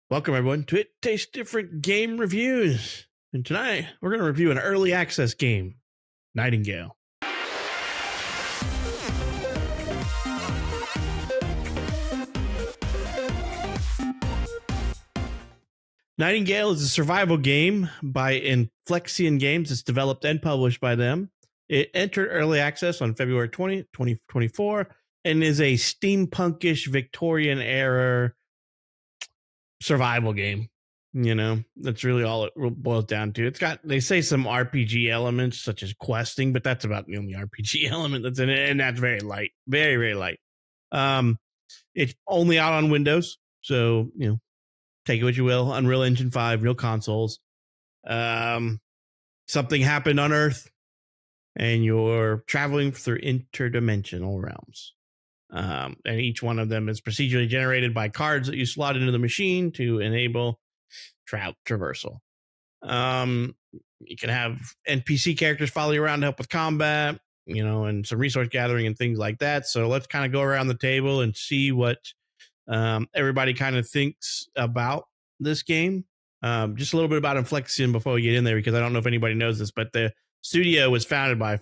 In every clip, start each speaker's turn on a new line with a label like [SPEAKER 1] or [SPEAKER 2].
[SPEAKER 1] Welcome, everyone, to It Tastes Different Game Reviews. And tonight, we're going to review an early access game, Nightingale. Nightingale is a survival game by Inflexion Games. It's developed and published by them. It entered early access on February 20th, 2024, and is a steampunkish Victorian era survival game. You know, that's really all it boils down to. It's got, they say, some RPG elements such as questing, but that's about the only RPG element that's in it, and that's very light, very, very light. It's only out on Windows, so, you know, take it what you will. Unreal Engine 5, real consoles. Something happened on Earth, and you're traveling through interdimensional realms. And each one of them is procedurally generated by cards that you slot into the machine to enable traversal. You can have NPC characters follow you around to help with combat, you know, and some resource gathering and things like that. So let's kind of go around the table and see what everybody kind of thinks about this game. Just a little bit about Inflexion before we get in there, because I don't know if anybody knows this, but the studio was founded by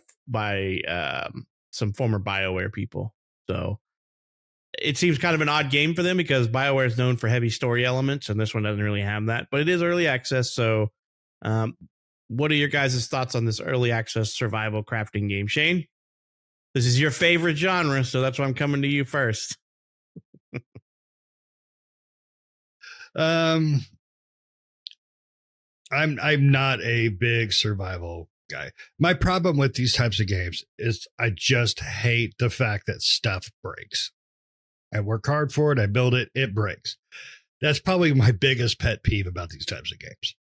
[SPEAKER 1] some former BioWare people. So it seems kind of an odd game for them because BioWare is known for heavy story elements, and this one doesn't really have that. But it is early access, so what are your guys' thoughts on this early access survival crafting game? Shane, this is your favorite genre, so that's why I'm coming to you first.
[SPEAKER 2] I'm not a big survival guy. My problem with these types of games is I just hate the fact that stuff breaks. I work hard for it. I build it. It breaks. That's probably my biggest pet peeve about these types of games.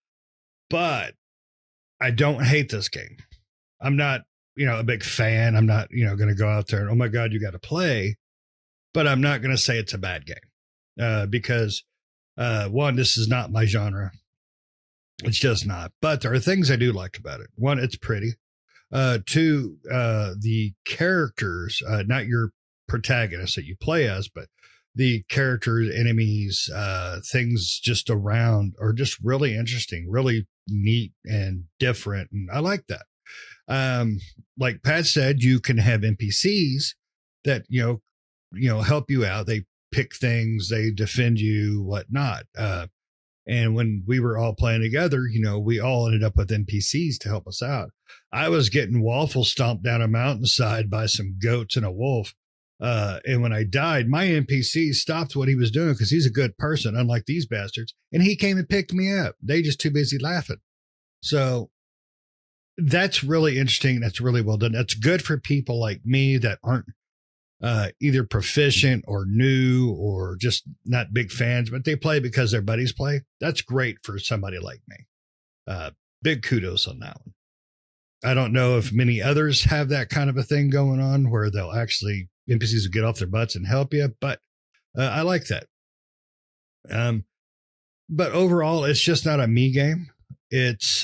[SPEAKER 2] But I don't hate this game. I'm not, a big fan. I'm not, going to go out there and, oh my God, you got to play. But I'm not going to say it's a bad game because one, this is not my genre. It's just not. But there are things I do like about it. One, it's pretty. Two, the characters, not your protagonists that you play as, but the characters, enemies, things just around are just really interesting, really neat and different. And I like that. Like Pat said, you can have NPCs that, help you out. They pick things, they defend you, whatnot. And when we were all playing together, we all ended up with NPCs to help us out. I was getting waffle stomped down a mountainside by some goats and a wolf. And when I died, my NPC stopped what he was doing because he's a good person, unlike these bastards. And he came and picked me up. They just too busy laughing. So that's really interesting. That's really well done. That's good for people like me that aren't either proficient or new or just not big fans, but they play because their buddies play. That's great for somebody like me. Big kudos on that one. I don't know if many others have that kind of a thing going on where they'll actually NPCs will get off their butts and help you, but I like that. But overall, it's just not a me game. It's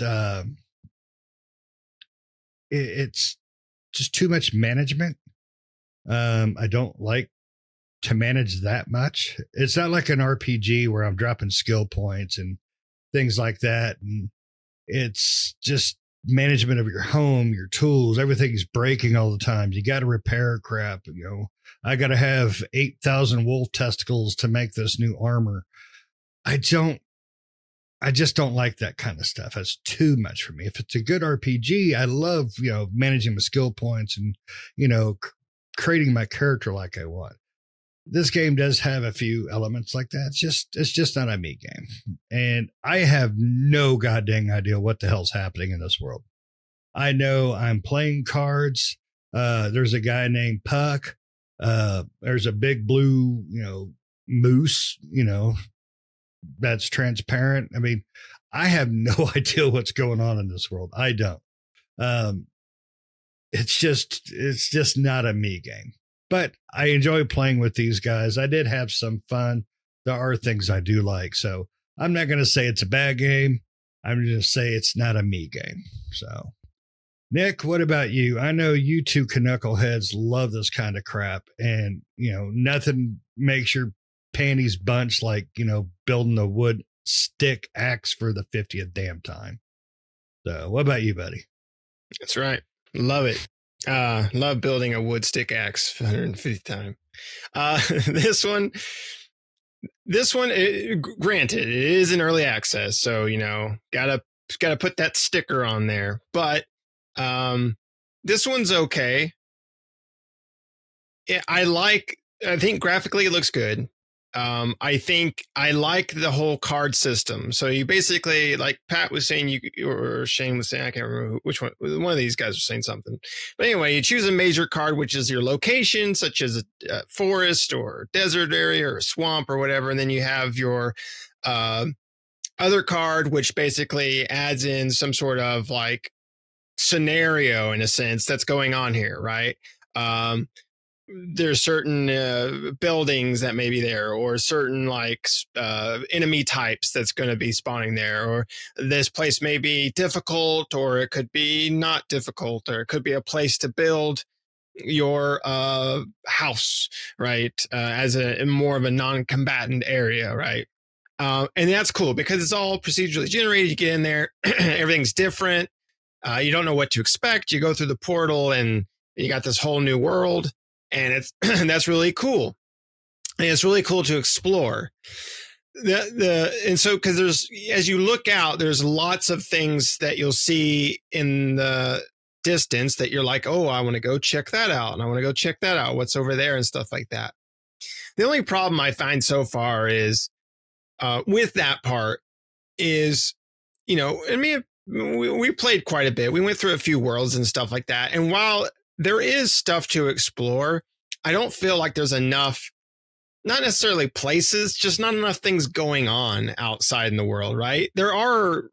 [SPEAKER 2] just too much management. I don't like to manage that much. It's not like an RPG where I'm dropping skill points and things like that. And it's just management of your home, your tools, everything's breaking all the time. You got to repair crap. I got to have 8,000 wolf testicles to make this new armor. I just don't like that kind of stuff. That's too much for me. If it's a good RPG, I love, managing my skill points and, creating my character like I want. This game does have a few elements like that. It's just not a me game. And I have no goddamn idea what the hell's happening in this world. I know I'm playing cards. There's a guy named Puck. There's a big blue, moose, that's transparent. I mean, I have no idea what's going on in this world. I don't. It's just not a me game. But I enjoy playing with these guys. I did have some fun. There are things I do like. So I'm not going to say it's a bad game. I'm going to say it's not a me game. So, Nick, what about you? I know you two knuckleheads love this kind of crap. And, nothing makes your panties bunch, like, building a wood stick axe for the 50th damn time. So what about you, buddy?
[SPEAKER 3] That's right. Love it. Love building a wood stick axe for 150th time. This one, granted, it is in early access, so gotta put that sticker on there. But this one's okay. I think graphically it looks good. I think I like the whole card system. So you basically, like Pat was saying, or Shane was saying, I can't remember which one. One of these guys was saying something. But anyway, you choose a major card, which is your location, such as a forest or desert area or a swamp or whatever. And then you have your other card, which basically adds in some sort of like scenario in a sense that's going on here, right? There's certain buildings that may be there, or certain like enemy types that's going to be spawning there, or this place may be difficult, or it could be not difficult, or it could be a place to build your house, right? As a more of a non-combatant area, right? And that's cool because it's all procedurally generated. You get in there, everything's different. You don't know what to expect. You go through the portal and you got this whole new world. And that's really cool, and it's really cool to explore. And so because as you look out, there's lots of things that you'll see in the distance that you're like, oh, I want to go check that out, and I want to go check that out. What's over there and stuff like that. The only problem I find so far is with that part is, and we played quite a bit. We went through a few worlds and stuff like that, and while there is stuff to explore, I don't feel like there's enough, not necessarily places, just not enough things going on outside in the world, right? There are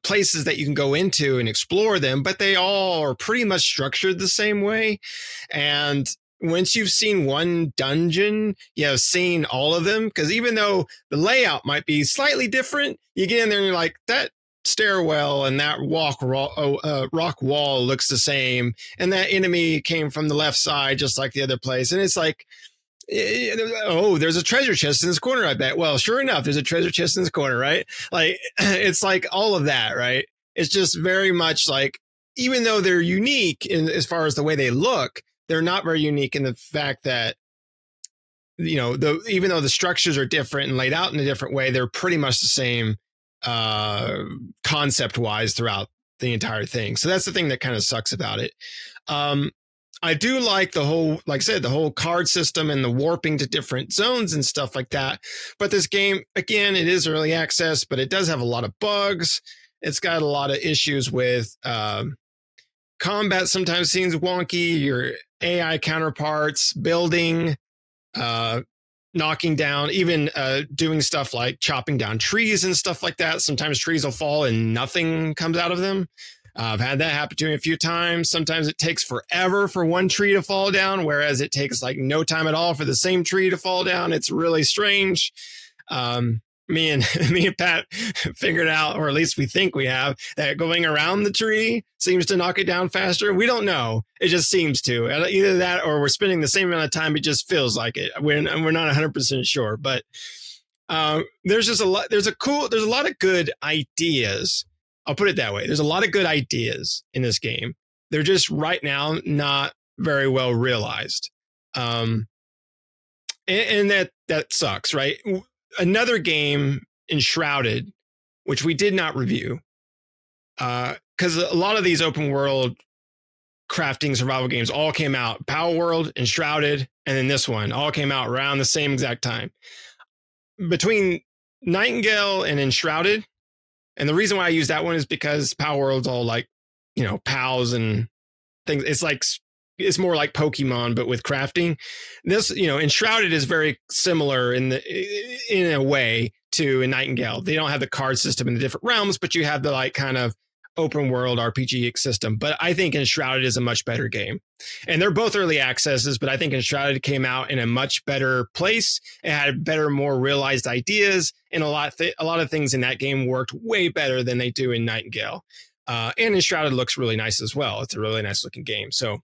[SPEAKER 3] places that you can go into and explore them, but they all are pretty much structured the same way. And once you've seen one dungeon, you have seen all of them, because even though the layout might be slightly different, you get in there and you're like, that stairwell and that rock wall looks the same, and that enemy came from the left side just like the other place, and it's like, oh, there's a treasure chest in this corner, I bet. Well, sure enough, there's a treasure chest in this corner, right? Like, it's like all of that, right? It's just very much like, even though they're unique as far as the way they look, they're not very unique in the fact that, even though the structures are different and laid out in a different way, they're pretty much the same concept wise throughout the entire thing. So that's the thing that kind of sucks about it. I do like the whole, like I said, the whole card system and the warping to different zones and stuff like that. But this game, again, it is early access, but it does have a lot of bugs. It's got a lot of issues with combat. Sometimes seems wonky. Your AI counterparts, building, knocking down, even doing stuff like chopping down trees and stuff like that. Sometimes trees will fall and nothing comes out of them. I've had that happen to me a few times. Sometimes it takes forever for one tree to fall down, whereas it takes like no time at all for the same tree to fall down. It's really strange. Me and Pat figured out, or at least we think we have, that going around the tree seems to knock it down faster. We don't know. It just seems to. Either that, or we're spending the same amount of time. It just feels like it. We're not 100% sure, but there's just a lot. There's a lot of good ideas. I'll put it that way. There's a lot of good ideas in this game. They're just right now not very well realized, and that sucks, right? Another game, Enshrouded, which we did not review, because a lot of these open world crafting survival games all came out. Power World, Enshrouded, and then this one all came out around the same exact time. Between Nightingale and Enshrouded, and the reason why I use that one is because Power World's all like, pals and things. It's more like Pokemon, but with crafting. This, Enshrouded is very similar in a way to Nightingale. They don't have the card system in the different realms, but you have the like kind of open world RPG system. But I think Enshrouded is a much better game, and they're both early accesses. But I think Enshrouded came out in a much better place. It had better, more realized ideas, and a lot of things in that game worked way better than they do in Nightingale. And Enshrouded looks really nice as well. It's a really nice looking game. So,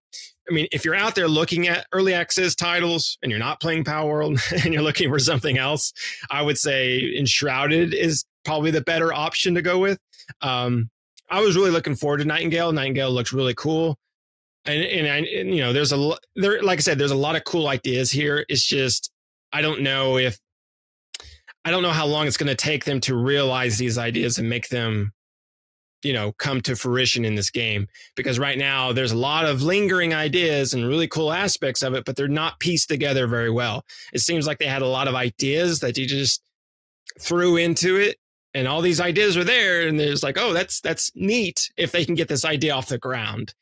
[SPEAKER 3] I mean, if you're out there looking at early access titles and you're not playing Power World and you're looking for something else, I would say Enshrouded is probably the better option to go with. I was really looking forward to Nightingale. Nightingale looks really cool. And you know, like I said, there's a lot of cool ideas here. It's just, I don't know how long it's going to take them to realize these ideas and make them, you know, come to fruition in this game. Because right now there's a lot of lingering ideas and really cool aspects of it, but they're not pieced together very well. It seems like they had a lot of ideas that you just threw into it, and all these ideas are there, and there's like, oh, that's neat if they can get this idea off the ground.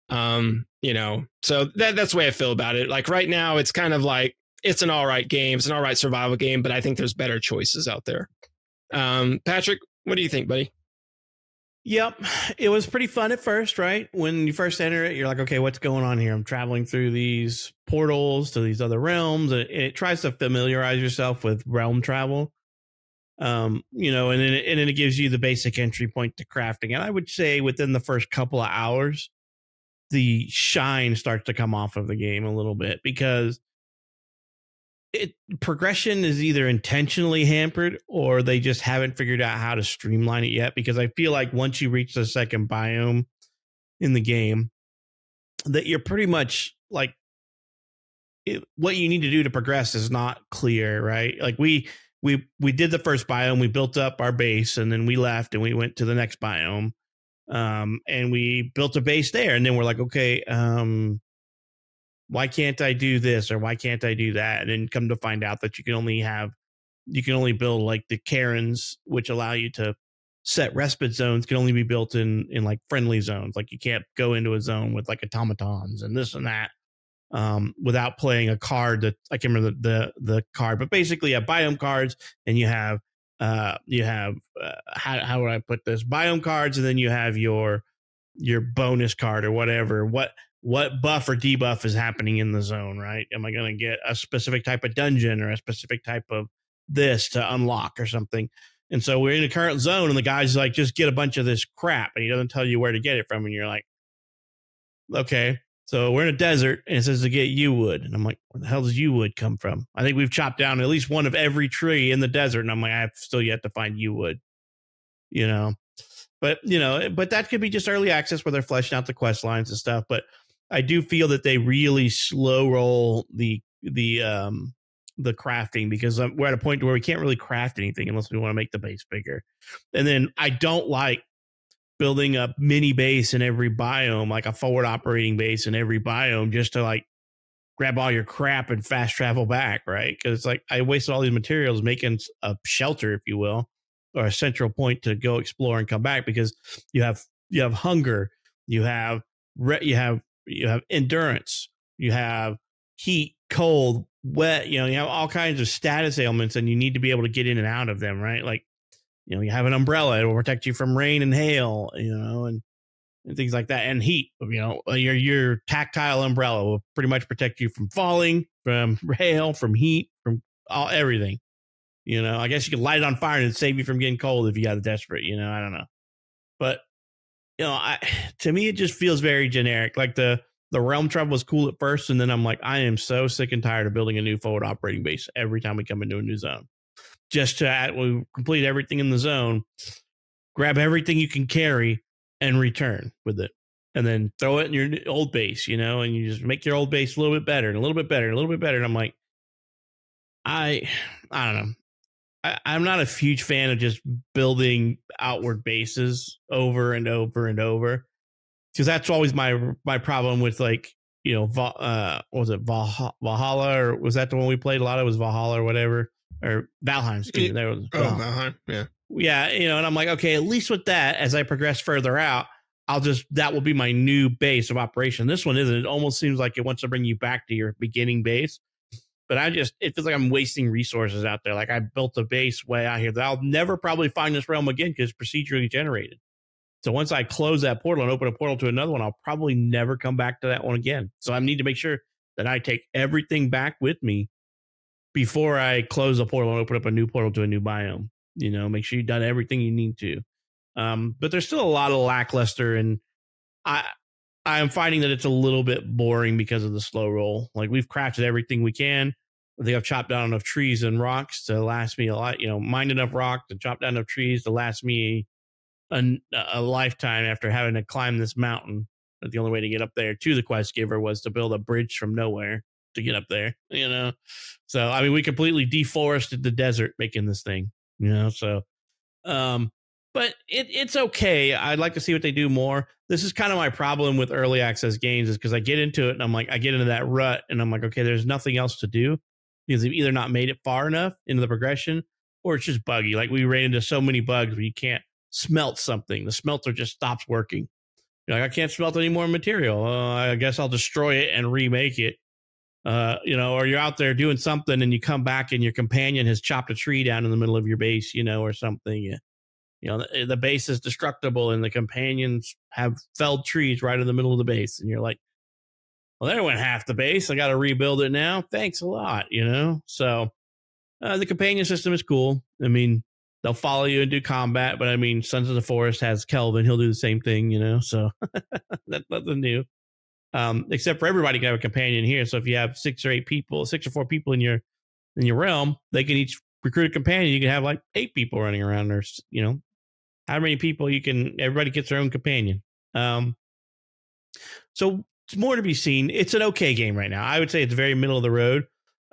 [SPEAKER 3] You know, so that's the way I feel about it. Like right now, it's kind of like, it's an all right game. It's an all right survival game, but I think there's better choices out there. Patrick, what do you think, buddy?
[SPEAKER 1] Yep. It was pretty fun at first, right? When you first enter it, you're like, okay, what's going on here? I'm traveling through these portals to these other realms. It tries to familiarize yourself with realm travel. You know, and then it gives you the basic entry point to crafting. And I would say within the first couple of hours, the shine starts to come off of the game a little bit, because progression is either intentionally hampered or they just haven't figured out how to streamline it yet. Because I feel like once you reach the second biome in the game, that you're pretty much like, what you need to do to progress is not clear, right? Like we did the first biome, we built up our base, and then we left and we went to the next biome, and we built a base there, and then we're like, okay, why can't I do this, or why can't I do that? And then come to find out that you can only build like the cairns, which allow you to set respite zones, can only be built in like friendly zones. Like you can't go into a zone with like automatons and this and that, without playing a card that I can't remember the card, but basically you have biome cards, and you have how would I put this, biome cards, and then you have your bonus card or whatever. What buff or debuff is happening in the zone, right? Am I going to get a specific type of dungeon or a specific type of this to unlock or something? And so we're in a current zone, and the guy's like, just get a bunch of this crap, and he doesn't tell you where to get it from, and you're like, okay. So we're in a desert, and it says to get yew wood. And I'm like, where the hell does yew wood come from? I think we've chopped down at least one of every tree in the desert. And I'm like, I have still yet to find yew wood, you know? But, you know, but that could be just early access where they're fleshing out the quest lines and stuff. But I do feel that they really slow roll the crafting, because we're at a point where we can't really craft anything unless we want to make the base bigger. And then I don't like building a mini base in every biome, like a forward operating base in every biome, just to like grab all your crap and fast travel back, right? Because it's like I wasted all these materials making a shelter, if you will, or a central point to go explore and come back, because you have hunger, you have endurance, you have heat, cold, wet, you know, you have all kinds of status ailments, and you need to be able to get in and out of them, right? Like, you know, you have an umbrella, it will protect you from rain and hail, you know, and things like that. And heat, you know, your tactile umbrella will pretty much protect you from falling, from hail, from heat, from everything. You know, I guess you could light it on fire and save you from getting cold if you got desperate, you know, I don't know. But, you know, to me, it just feels very generic. Like the realm travel was cool at first, and then I'm like, I am so sick and tired of building a new forward operating base every time we come into a new zone. Just to we complete everything in the zone, grab everything you can carry, and return with it, and then throw it in your old base, you know, and you just make your old base a little bit better and a little bit better and a little bit better. And I'm like, I don't know. I'm not a huge fan of just building outward bases over and over and over, because that's always my problem with, like, you know, what was it, Valhalla, or was that the one we played a lot? It was Valhalla or whatever, or Valheim. Excuse me. There was
[SPEAKER 3] Valheim. Yeah,
[SPEAKER 1] you know, and I'm like, okay, at least with that, as I progress further out, that will be my new base of operation. This one isn't. It almost seems like it wants to bring you back to your beginning base. But it feels like I'm wasting resources out there. Like I built a base way out here that I'll never probably find this realm again, because it's procedurally generated. So once I close that portal and open a portal to another one, I'll probably never come back to that one again. So I need to make sure that I take everything back with me before I close the portal and open up a new portal to a new biome. You know, make sure you've done everything you need to. But there's still a lot of lackluster, and I'm finding that it's a little bit boring because of the slow roll. Like, we've crafted everything we can. I think I've chopped down enough trees and rocks to last me a lot, mined enough rock to chop down enough trees to last me a lifetime after having to climb this mountain. But the only way to get up there to the quest giver was to build a bridge from nowhere to get up there, So, I mean, we completely deforested the desert making this thing, so, but it's okay. I'd like to see what they do more. This is kind of my problem with early access games, is because I get into it and I'm like, I get into that rut and I'm like, okay, there's nothing else to do, because they've either not made it far enough into the progression, or it's just buggy. Like, we ran into so many bugs where you can't smelt something. The smelter just stops working. You're like, I can't smelt any more material. I guess I'll destroy it and remake it. Or you're out there doing something and you come back and your companion has chopped a tree down in the middle of your base, or something. The base is destructible and the companions have felled trees right in the middle of the base. And you're like, well, there went half the base. I got to rebuild it now. Thanks a lot, So the companion system is cool. I mean, they'll follow you and do combat, but I mean, Sons of the Forest has Kelvin. He'll do the same thing, so that's nothing new. Except for everybody can have a companion here. So if you have 6 or 4 people in your realm, they can each recruit a companion. You can have like 8 people running around, or how many people everybody gets their own companion. So it's more to be seen. It's an okay game right now. I would say it's very middle of the road.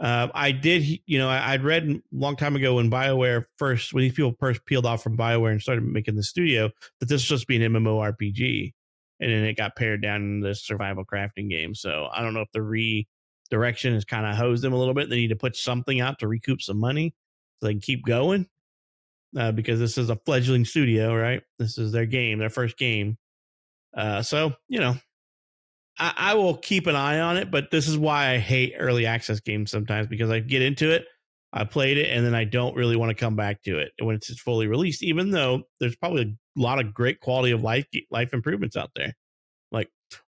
[SPEAKER 1] I'd read a long time ago when these people first peeled off from BioWare and started making the studio, that this was supposed to be an MMORPG. And then it got pared down into the survival crafting game. So I don't know if the redirection has kind of hosed them a little bit. They need to put something out to recoup some money so they can keep going. Because this is a fledgling studio, right? This is their first game. So, I will keep an eye on it, but this is why I hate early access games sometimes, because I get into it, I played it, and then I don't really want to come back to it when it's fully released, even though there's probably a lot of great quality of life improvements out there. Like,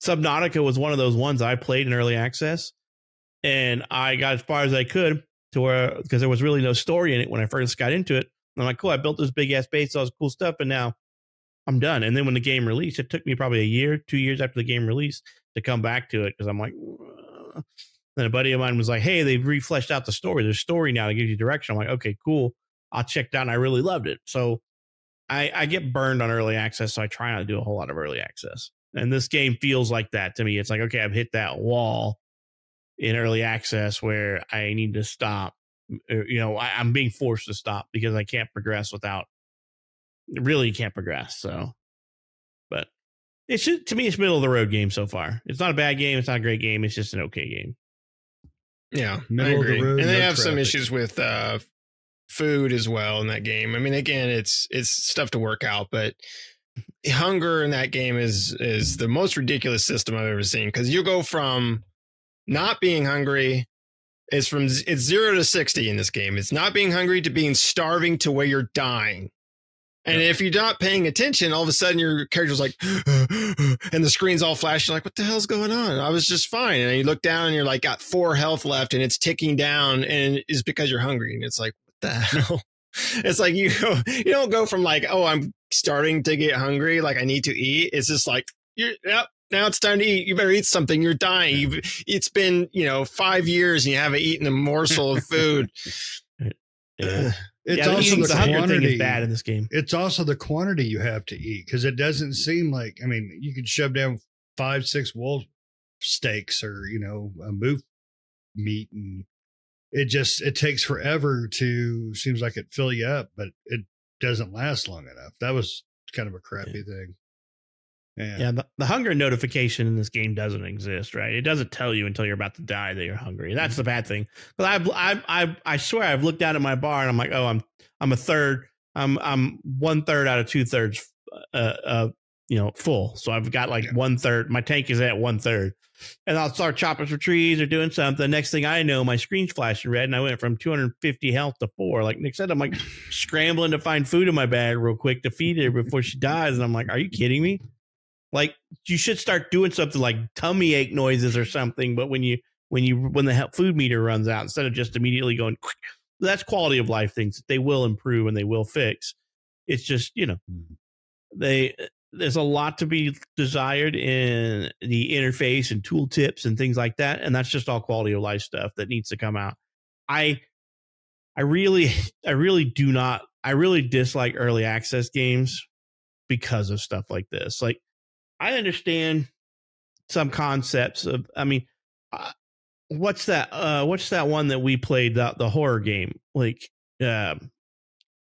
[SPEAKER 1] Subnautica was one of those ones I played in early access, and I got as far as I could because there was really no story in it when I first got into it. I'm like, cool, I built this big ass base, all this cool stuff, and now I'm done. And then when the game released, it took me probably 2 years after the game released to come back to it, because I'm like, ugh. Then a buddy of mine was like, hey, they've refleshed out the story. There's story now that gives you direction. I'm like, okay, cool. I'll check that. And I really loved it. So I get burned on early access, so I try not to do a whole lot of early access. And this game feels like that to me. It's like, okay, I've hit that wall in early access where I need to stop. I'm being forced to stop because I can't progress really can't progress. So, but to me, it's middle of the road game so far. It's not a bad game. It's not a great game. It's just an okay game.
[SPEAKER 3] Yeah,
[SPEAKER 2] middle of the road,
[SPEAKER 3] and they have
[SPEAKER 2] traffic.
[SPEAKER 3] some issues with food as well in that game. I mean, again, it's stuff to work out, but hunger in that game is the most ridiculous system I've ever seen, because you go from not being hungry. It's 0 to 60 in this game. It's not being hungry to being starving to where you're dying. And if you're not paying attention, all of a sudden your character's like, and the screen's all flashing, like, what the hell's going on? I was just fine. And you look down and you're like, got 4 health left, and it's ticking down, and it's because you're hungry. And it's like, what the hell? It's like, you don't go from like, oh, I'm starting to get hungry, like I need to eat. It's just like, yep, now it's time to eat. You better eat something. You're dying. It's been 5 years and you haven't eaten a morsel of food.
[SPEAKER 2] It's also the quantity
[SPEAKER 1] thing is bad in this game.
[SPEAKER 2] It's also the quantity you have to eat, because it doesn't seem like, I mean, you could shove down 5-6 wolf steaks or a moose meat, and it takes forever to, seems like it fill you up, but it doesn't last long enough. That was kind of a crappy thing.
[SPEAKER 1] Yeah, the hunger notification in this game doesn't exist, right? It doesn't tell you until you're about to die that you're hungry. That's the bad thing. But I swear I've looked down at my bar and I'm like, oh, I'm a third. I'm 1/3 out of 2/3 full. So I've got like 1/3. My tank is at 1/3, and I'll start chopping some trees or doing something. Next thing I know, my screen's flashing red, and I went from 250 health to 4. Like Nick said, I'm like scrambling to find food in my bag real quick to feed her before she dies, and I'm like, are you kidding me? Like, you should start doing something like tummy ache noises or something. But when the food meter runs out, instead of just immediately going, quick, that's quality of life things that they will improve and they will fix. It's just, there's a lot to be desired in the interface and tool tips and things like that, and that's just all quality of life stuff that needs to come out. I really dislike early access games because of stuff like this. Like, I understand some concepts of, I mean, what's that one that we played, the horror game, like, that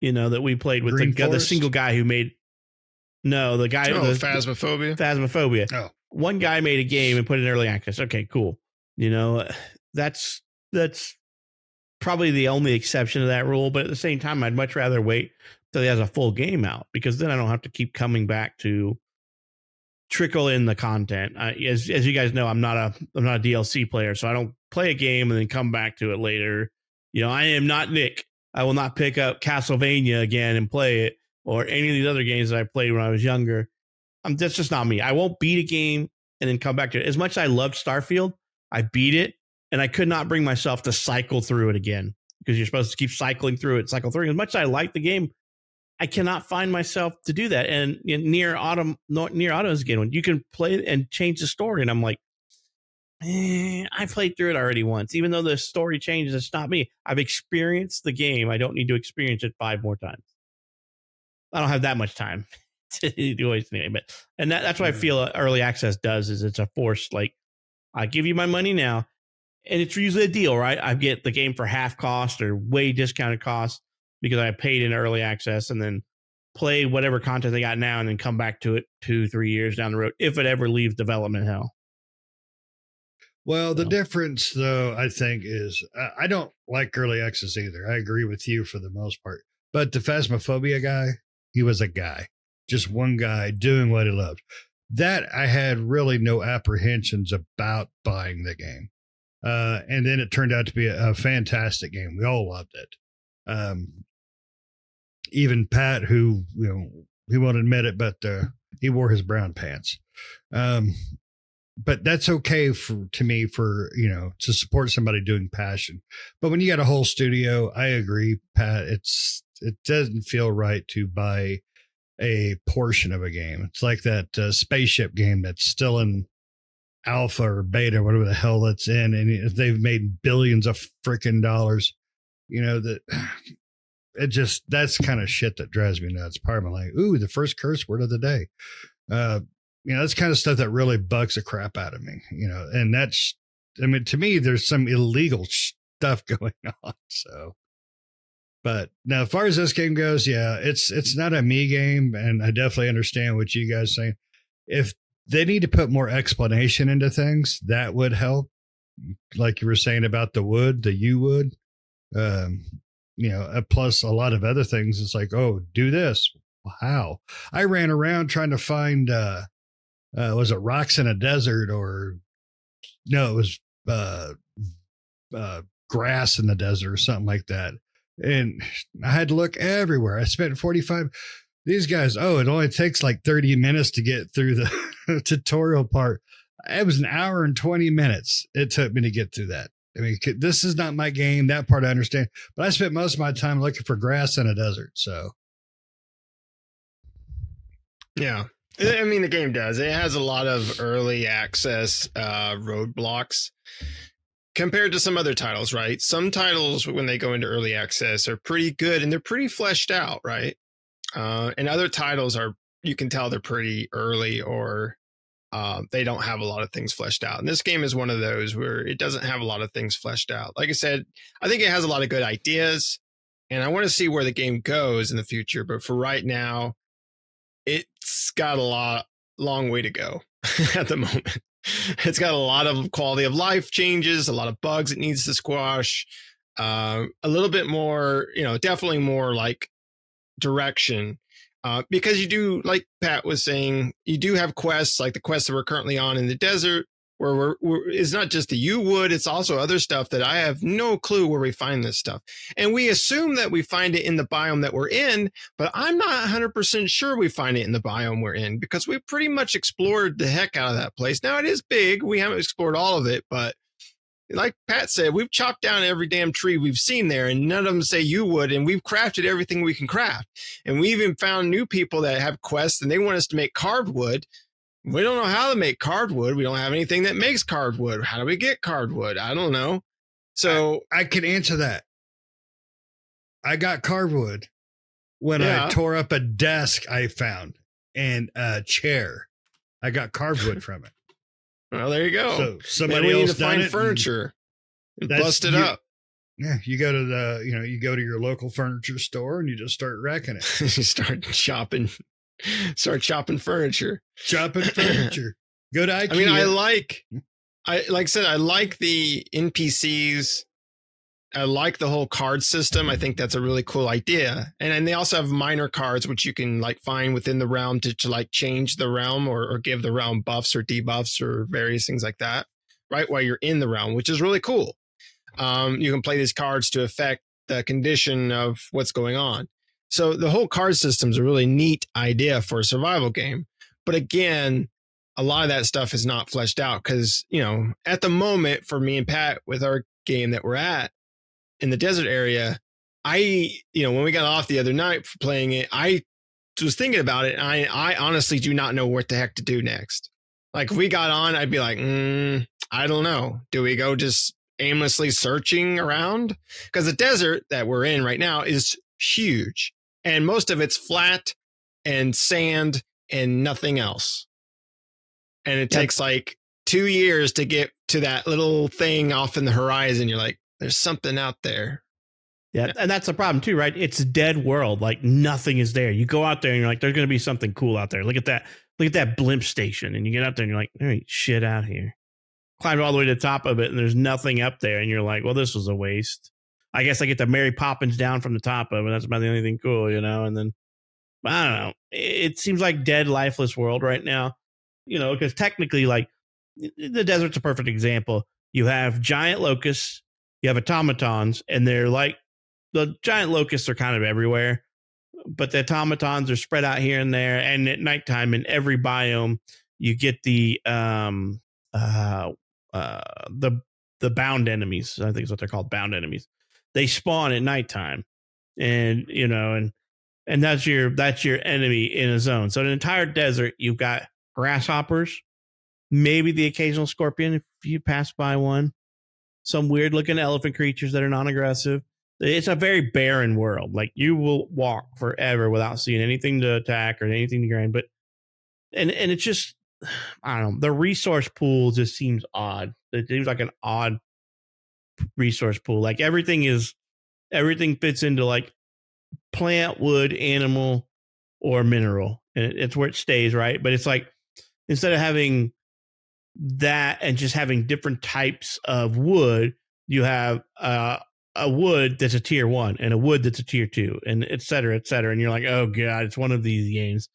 [SPEAKER 1] we played with the single guy who made, the guy, Phasmophobia.
[SPEAKER 2] Oh,
[SPEAKER 1] one guy made a game and put it in early access. Okay, cool. That's probably the only exception to that rule, but at the same time, I'd much rather wait till he has a full game out, because then I don't have to keep coming back to trickle in the content. As you guys know, I'm not a DLC player, so I don't play a game and then come back to it later. I am not Nick. I will not pick up Castlevania again and play it, or any of these other games that I played when I was younger. That's just not me. I won't beat a game and then come back to it. As much as I loved Starfield, I beat it, and I could not bring myself to cycle through it again, because you're supposed to keep cycling through it, cycle through. As much as I like the game, I cannot find myself to do that. And Near Autumn is again, when you can play it and change the story, and I'm like, I played through it already once. Even though the story changes, it's not me. I've experienced the game. I don't need to experience it 5 more times. I don't have that much time to do anything. And that's what I feel early access does, is it's a force. Like, I give you my money now, and it's usually a deal, right? I get the game for half cost or way discounted cost because I paid in early access, and then play whatever content they got now and then come back to it 2-3 years down the road, if it ever leaves development hell.
[SPEAKER 2] Well, the difference, though, I think, is I don't like early access either. I agree with you for the most part. But the Phasmophobia guy, he was a guy, just one guy doing what he loved. That I had really no apprehensions about buying the game. And then it turned out to be a fantastic game. We all loved it. Even Pat, who, he won't admit it, but he wore his brown pants. But that's okay to me to support somebody doing passion. But when you got a whole studio, I agree, Pat, it doesn't feel right to buy a portion of a game. It's like that spaceship game that's still in alpha or beta, whatever the hell that's in, and they've made billions of freaking dollars. That's kind of shit that drives me nuts. Part of me like, ooh, the first curse word of the day. That's kind of stuff that really bugs the crap out of me, and to me, there's some illegal stuff going on. So, but now as far as this game goes, yeah, it's not a me game. And I definitely understand what you guys saying. If they need to put more explanation into things, that would help. Like you were saying about the U wood, plus a lot of other things. It's like, oh, do this. How? I ran around trying to find, was it rocks in a desert, or no, it was grass in the desert or something like that. And I had to look everywhere. I spent 45. These guys, it only takes like 30 minutes to get through the tutorial part. It was an hour and 20 minutes it took me to get through that. I mean, this is not my game. That part I understand. But I spent most of my time looking for grass in a desert. So.
[SPEAKER 3] Yeah. I mean, the game does. It has a lot of early access roadblocks compared to some other titles, right? Some titles, when they go into early access, are pretty good and they're pretty fleshed out, right? And other titles you can tell they're pretty early, or they don't have a lot of things fleshed out. And this game is one of those where it doesn't have a lot of things fleshed out. Like I said, I think it has a lot of good ideas, and I want to see where the game goes in the future. But for right now, it's got a long way to go at the moment. It's got a lot of quality of life changes, a lot of bugs it needs to squash, a little bit more, definitely more like direction. Because you do, like Pat was saying, you do have quests, like the quest that we're currently on in the desert, where it's not just the U wood, it's also other stuff that I have no clue where we find this stuff. And we assume that we find it in the biome that we're in, but I'm not 100% sure we find it in the biome we're in, because we've pretty much explored the heck out of that place. Now, it is big. We haven't explored all of it, but like Pat said, we've chopped down every damn tree we've seen there, and none of them say you would. And we've crafted everything we can craft. And we even found new people that have quests and they want us to make carved wood. We don't know how to make carved wood. We don't have anything that makes carved wood. How do we get carved wood? I don't know. So
[SPEAKER 2] I can answer that. I got carved wood when I tore up a desk I found and a chair. I got carved wood from it.
[SPEAKER 3] Well, there you go.
[SPEAKER 2] So somebody
[SPEAKER 3] we
[SPEAKER 2] else
[SPEAKER 3] need to find furniture and bust it up.
[SPEAKER 2] Yeah, you go to you go to your local furniture store and you just start wrecking it.
[SPEAKER 3] You start chopping furniture.
[SPEAKER 2] Chopping furniture. Go to IKEA.
[SPEAKER 3] I mean, like I said, I like the NPCs. I like the whole card system. I think that's a really cool idea. And they also have minor cards, which you can like find within the realm to like change the realm or give the realm buffs or debuffs or various things like that, right? While you're in the realm, which is really cool. You can play these cards to affect the condition of what's going on. So the whole card system is a really neat idea for a survival game. But again, a lot of that stuff is not fleshed out because, at the moment for me and Pat with our game that we're at, in the desert area, when we got off the other night for playing it, I was thinking about it. And I honestly do not know what the heck to do next. Like if we got on, I'd be like, I don't know. Do we go just aimlessly searching around? Because the desert that we're in right now is huge and most of it's flat and sand and nothing else. And it takes like 2 years to get to that little thing off in the horizon. You're like, there's something out there.
[SPEAKER 1] Yeah, and that's the problem too, right? It's a dead world. Like nothing is there. You go out there and you're like, there's going to be something cool out there. Look at that. Look at that blimp station. And you get up there and you're like, there ain't shit out here. Climb all the way to the top of it and there's nothing up there. And you're like, well, this was a waste. I guess I get the Mary Poppins down from the top of it. That's about the only thing cool, And then, I don't know. It seems like dead, lifeless world right now, because technically, like, the desert's a perfect example. You have giant locusts. You have automatons, and they're like the giant locusts are kind of everywhere, but the automatons are spread out here and there. And at nighttime, in every biome, you get the bound enemies. I think is what they're called, bound enemies. They spawn at nighttime, and and that's your enemy in a zone. So in an entire desert, you've got grasshoppers, maybe the occasional scorpion if you pass by one. Some weird looking elephant creatures that are non-aggressive. It's a very barren world. Like you will walk forever without seeing anything to attack or anything to grind. But and it's just, I don't know. The resource pool just seems odd. It seems like an odd resource pool. Like everything fits into like plant, wood, animal, or mineral. And it's where it stays, right? But it's like instead of having that and just having different types of wood, you have a wood that's a tier 1 and a wood that's a tier 2 and et cetera, and you're like, oh god, it's one of these games.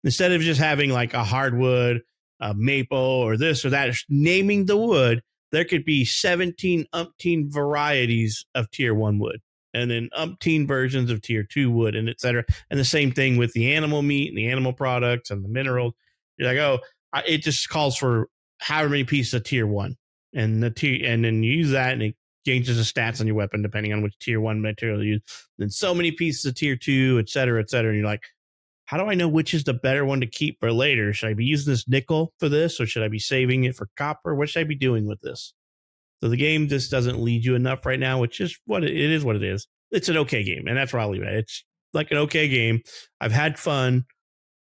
[SPEAKER 1] Instead of just having like a hardwood, a maple, or this or that, naming the wood, there could be 17 umpteen varieties of tier 1 wood and then umpteen versions of tier 2 wood and et cetera. And the same thing with the animal meat and the animal products and the minerals. You're like, oh, it just calls for however many pieces of tier 1 and and then you use that and it changes the stats on your weapon depending on which tier 1 material you use. Then so many pieces of tier 2, et cetera, et cetera. And you're like, how do I know which is the better one to keep for later? Should I be using this nickel for this or should I be saving it for copper? What should I be doing with this? So the game just doesn't lead you enough right now, which is what it is. What it is. It's an okay game, and that's where I'll leave it. It's like an okay game. I've had fun.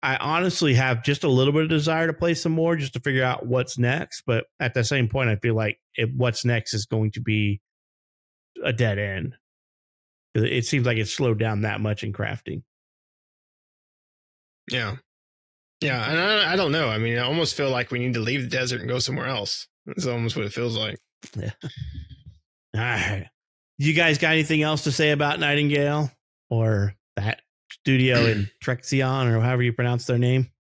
[SPEAKER 1] I honestly have just a little bit of desire to play some more just to figure out what's next. But at the same point, I feel like what's next is going to be a dead end. It seems like it's slowed down that much in crafting.
[SPEAKER 3] Yeah. Yeah. And I don't know. I mean, I almost feel like we need to leave the desert and go somewhere else. That's almost what it feels like.
[SPEAKER 1] Yeah. All right. You guys got anything else to say about Nightingale or that studio in Trexion or however you pronounce their name?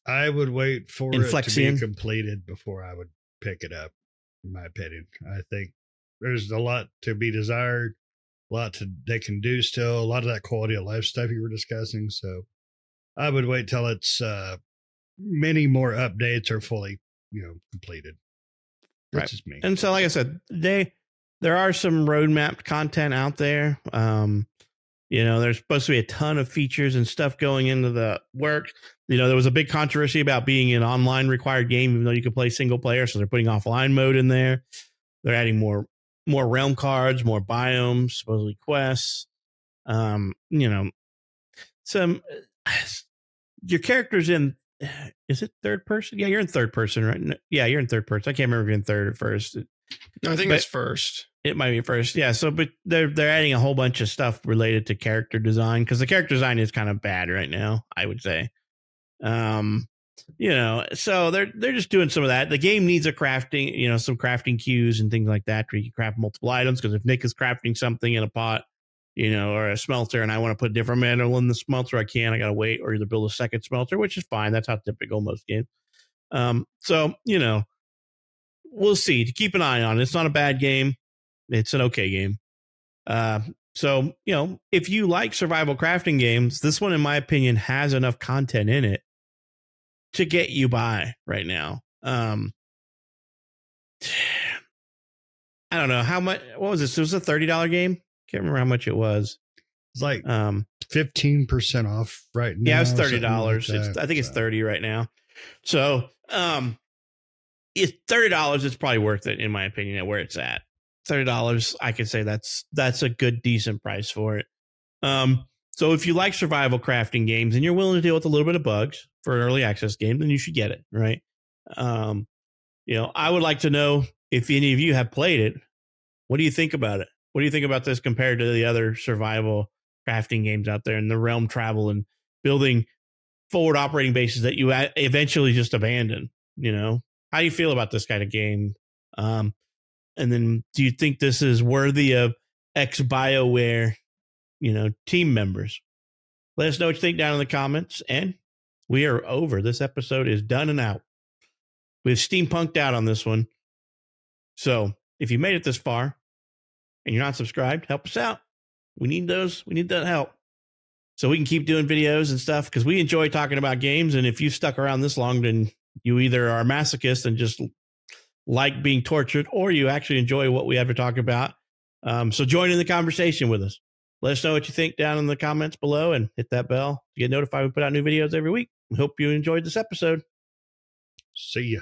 [SPEAKER 2] I would wait for
[SPEAKER 1] Inflexion.
[SPEAKER 2] it to be completed before I would pick it up, in my opinion. I think there's a lot to be desired, a lot they can do still, a lot of that quality of life stuff you were discussing. So I would wait till it's many more updates are fully, completed. That's
[SPEAKER 1] Right.
[SPEAKER 2] just me.
[SPEAKER 1] And so, like I said, there are some roadmap content out there. There's supposed to be a ton of features and stuff going into the work. There was a big controversy about being an online required game, even though you could play single player. So they're putting offline mode in there. They're adding more realm cards, more biomes, supposedly quests. Some your character's in. Is it third person? Yeah, you're in third person, right? Yeah, you're in third person. I can't remember if you're in third or first.
[SPEAKER 3] No, I think it's first.
[SPEAKER 1] It might be first. Yeah. So, but they're adding a whole bunch of stuff related to character design because the character design is kind of bad right now, I would say. So they're just doing some of that. The game needs a crafting, some crafting queues and things like that where you can craft multiple items. Because if Nick is crafting something in a pot, or a smelter, and I want to put a different metal in the smelter, I got to wait or either build a second smelter, which is fine. That's how typical most games. We'll see. To keep an eye on. It's not a bad game. It's an okay game. If you like survival crafting games, this one, in my opinion, has enough content in it to get you by right now. I don't know how much. What was this? It was a $30 game. Can't remember how much it was.
[SPEAKER 2] It's like 15% off right now.
[SPEAKER 1] Yeah, it's $30. I think it's 30 right now. So, it's $30. It's probably worth it, in my opinion, at where it's at. $30. I could say that's a good, decent price for it. So if you like survival crafting games and you're willing to deal with a little bit of bugs for an early access game, then you should get it. Right. I would like to know if any of you have played it. What do you think about it? What do you think about this compared to the other survival crafting games out there and the realm travel and building forward operating bases that you eventually just abandon? How do you feel about this kind of game? And then do you think this is worthy of ex-BioWare, team members? Let us know what you think down in the comments. And we are over. This episode is done and out. We've steampunked out on this one. So if you made it this far and you're not subscribed, help us out. We need those. We need that help so we can keep doing videos and stuff because we enjoy talking about games. And if you've stuck around this long, then you either are a masochist and just like being tortured, or you actually enjoy what we have to talk about. So join in the conversation with us. Let us know what you think down in the comments below and hit that bell to get notified. We put out new videos every week. We hope you enjoyed this episode.
[SPEAKER 2] See ya.